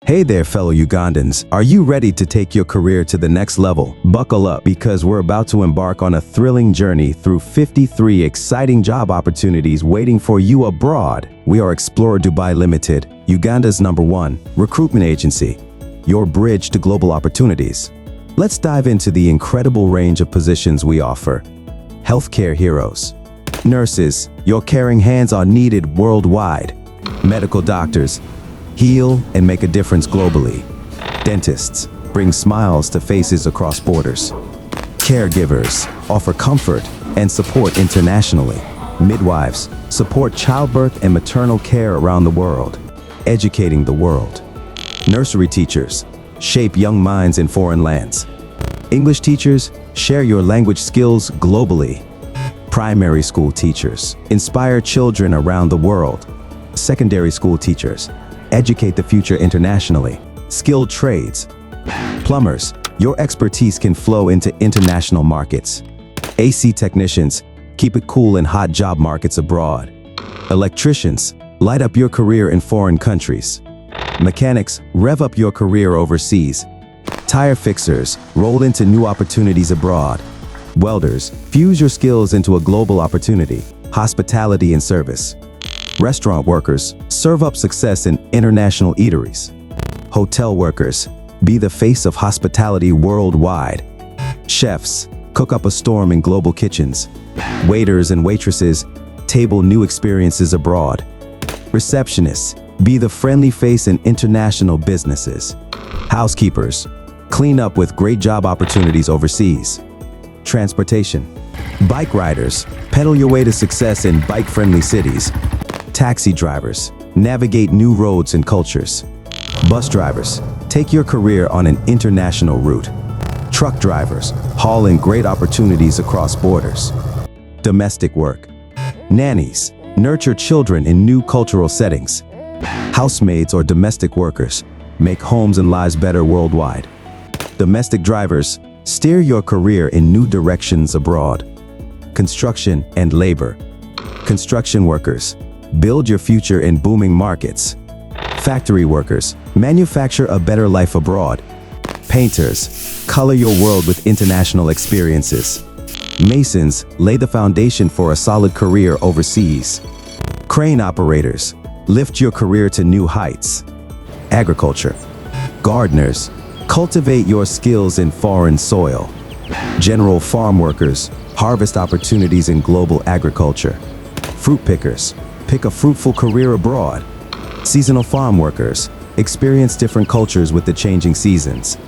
Hey there, fellow Ugandans. Are you ready to take your career to the next level? Buckle up, because we're about to embark on a thrilling journey through 53 exciting job opportunities waiting for you abroad. We are Explorer Dubai Ltd, Uganda's #1 recruitment agency, your bridge to global opportunities. Let's dive into the incredible range of positions we offer. Healthcare heroes. Nurses, your caring hands are needed worldwide. Medical doctors, heal and make a difference globally. Dentists, bring smiles to faces across borders. Caregivers, offer comfort and support internationally. Midwives, support childbirth and maternal care around the world, educating the world. Nursery teachers, shape young minds in foreign lands. English teachers, share your language skills globally. Primary school teachers, inspire children around the world. Secondary school teachers, educate the future internationally. Skilled trades. Plumbers, your expertise can flow into international markets. AC technicians, keep it cool in hot job markets abroad. Electricians, light up your career in foreign countries. Mechanics, rev up your career overseas. Tire fixers, roll into new opportunities abroad. Welders, fuse your skills into a global opportunity. Hospitality and service. Restaurant workers, serve up success in international eateries. Hotel workers, be the face of hospitality worldwide. Chefs, cook up a storm in global kitchens. Waiters and waitresses, table new experiences abroad. Receptionists, be the friendly face in international businesses. Housekeepers, clean up with great job opportunities overseas. Transportation. Bike riders, pedal your way to success in bike-friendly cities. Taxi drivers, navigate new roads and cultures. Bus drivers, take your career on an international route. Truck drivers, haul in great opportunities across borders. Domestic work. Nannies, nurture children in new cultural settings. Housemaids or domestic workers, make homes and lives better worldwide. Domestic drivers, steer your career in new directions abroad. Construction and labor. Construction workers, build your future in booming markets. Factory workers, manufacture a better life abroad. Painters, color your world with international experiences. Masons, lay the foundation for a solid career overseas. Crane operators, lift your career to new heights. Agriculture. Gardeners, cultivate your skills in foreign soil. General farm workers, harvest opportunities in global agriculture. Fruit pickers, pick a fruitful career abroad. Seasonal farm workers, experience different cultures with the changing seasons.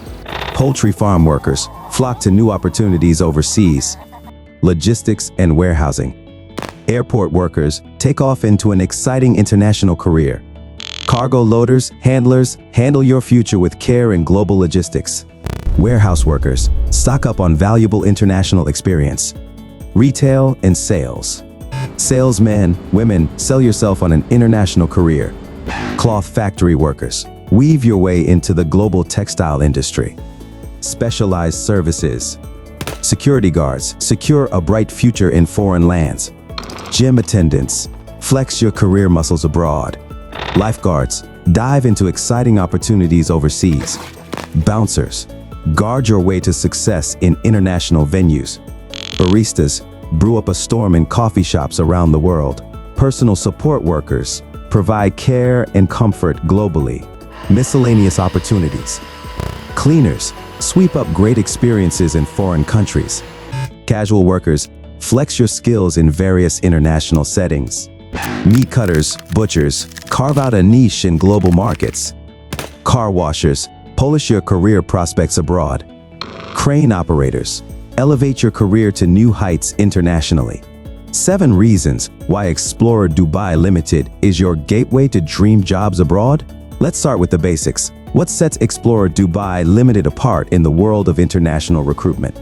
Poultry farm workers, flock to new opportunities overseas. Logistics and warehousing. Airport workers, take off into an exciting international career. Cargo loaders, handlers, handle your future with care in global logistics. Warehouse workers, stock up on valuable international experience. Retail and sales. Salesmen, women, sell yourself on an international career. Cloth factory workers, weave your way into the global textile industry. Specialized services. Security guards, secure a bright future in foreign lands. Gym attendants, flex your career muscles abroad. Lifeguards, dive into exciting opportunities overseas. Bouncers, guard your way to success in international venues. Baristas, brew up a storm in coffee shops around the world. Personal support workers, provide care and comfort globally. Miscellaneous opportunities. Cleaners, sweep up great experiences in foreign countries. Casual workers, flex your skills in various international settings. Meat cutters, butchers, carve out a niche in global markets. Car washers, polish your career prospects abroad. Crane operators, elevate your career to new heights internationally. 7 reasons why Explorer Dubai Ltd is your gateway to dream jobs abroad. Let's start with the basics. What sets Explorer Dubai Ltd apart in the world of international recruitment?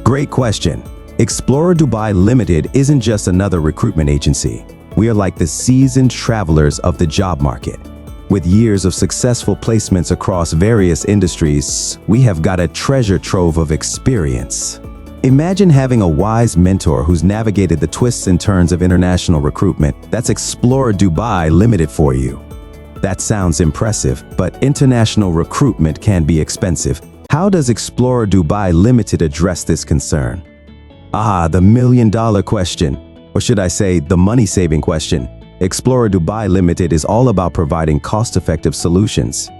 Great question. Explorer Dubai Ltd isn't just another recruitment agency. We are like the seasoned travelers of the job market. With years of successful placements across various industries, we have got a treasure trove of experience. Imagine having a wise mentor who's navigated the twists and turns of international recruitment. That's Explorer Dubai Ltd for you. That sounds impressive, but international recruitment can be expensive. How does Explorer Dubai Ltd address this concern? The million-dollar question, or should I say the money-saving question. Explorer Dubai Ltd is all about providing cost-effective solutions.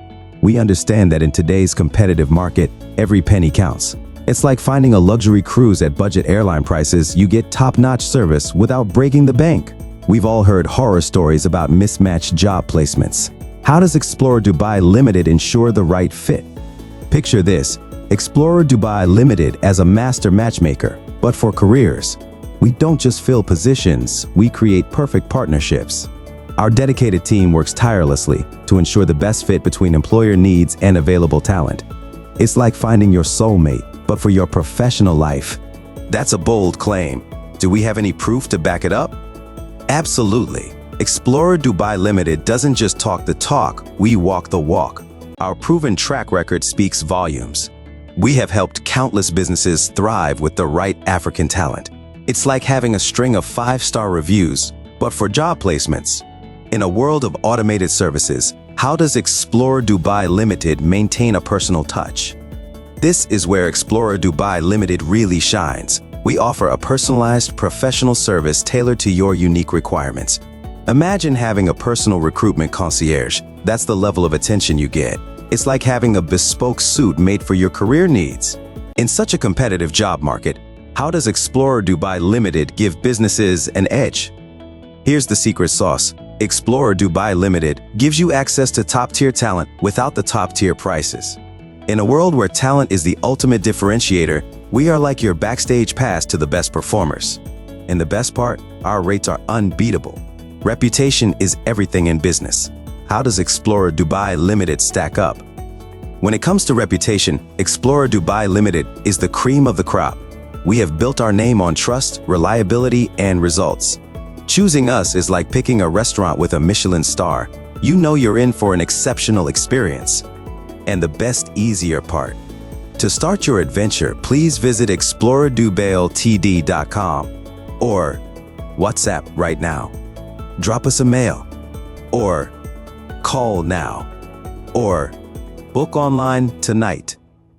We understand that in today's competitive market, every penny counts. It's like finding a luxury cruise at budget airline prices. You get top-notch service without breaking the bank. We've all heard horror stories about mismatched job placements. How does Explorer Dubai Ltd ensure the right fit? Picture this: Explorer Dubai Ltd as a master matchmaker, but for careers. We don't just fill positions, we create perfect partnerships. Our dedicated team works tirelessly to ensure the best fit between employer needs and available talent. It's like finding your soulmate, but for your professional life. That's a bold claim. Do we have any proof to back it up? Absolutely. Explorer Dubai Ltd doesn't just talk the talk, we walk the walk. Our proven track record speaks volumes. We have helped countless businesses thrive with the right African talent. It's like having a string of 5-star reviews, but for job placements. In a world of automated services, how does Explorer Dubai Ltd maintain a personal touch? This is where Explorer Dubai Ltd really shines. We offer a personalized, professional service tailored to your unique requirements. Imagine having a personal recruitment concierge. That's the level of attention you get. It's like having a bespoke suit made for your career needs. In such a competitive job market, how does Explorer Dubai Ltd give businesses an edge? Here's the secret sauce. Explorer Dubai Ltd gives you access to top-tier talent without the top-tier prices. In a world where talent is the ultimate differentiator, we are like your backstage pass to the best performers. And the best part, our rates are unbeatable. Reputation is everything in business. How does Explorer Dubai Ltd stack up? When it comes to reputation, Explorer Dubai Ltd is the cream of the crop. We have built our name on trust, reliability, and results. Choosing us is like picking a restaurant with a Michelin star. You know you're in for an exceptional experience. And the best, easier part. To start your adventure, please visit explorerdubailtd.com or WhatsApp right now. Drop us a mail or call now or book online tonight.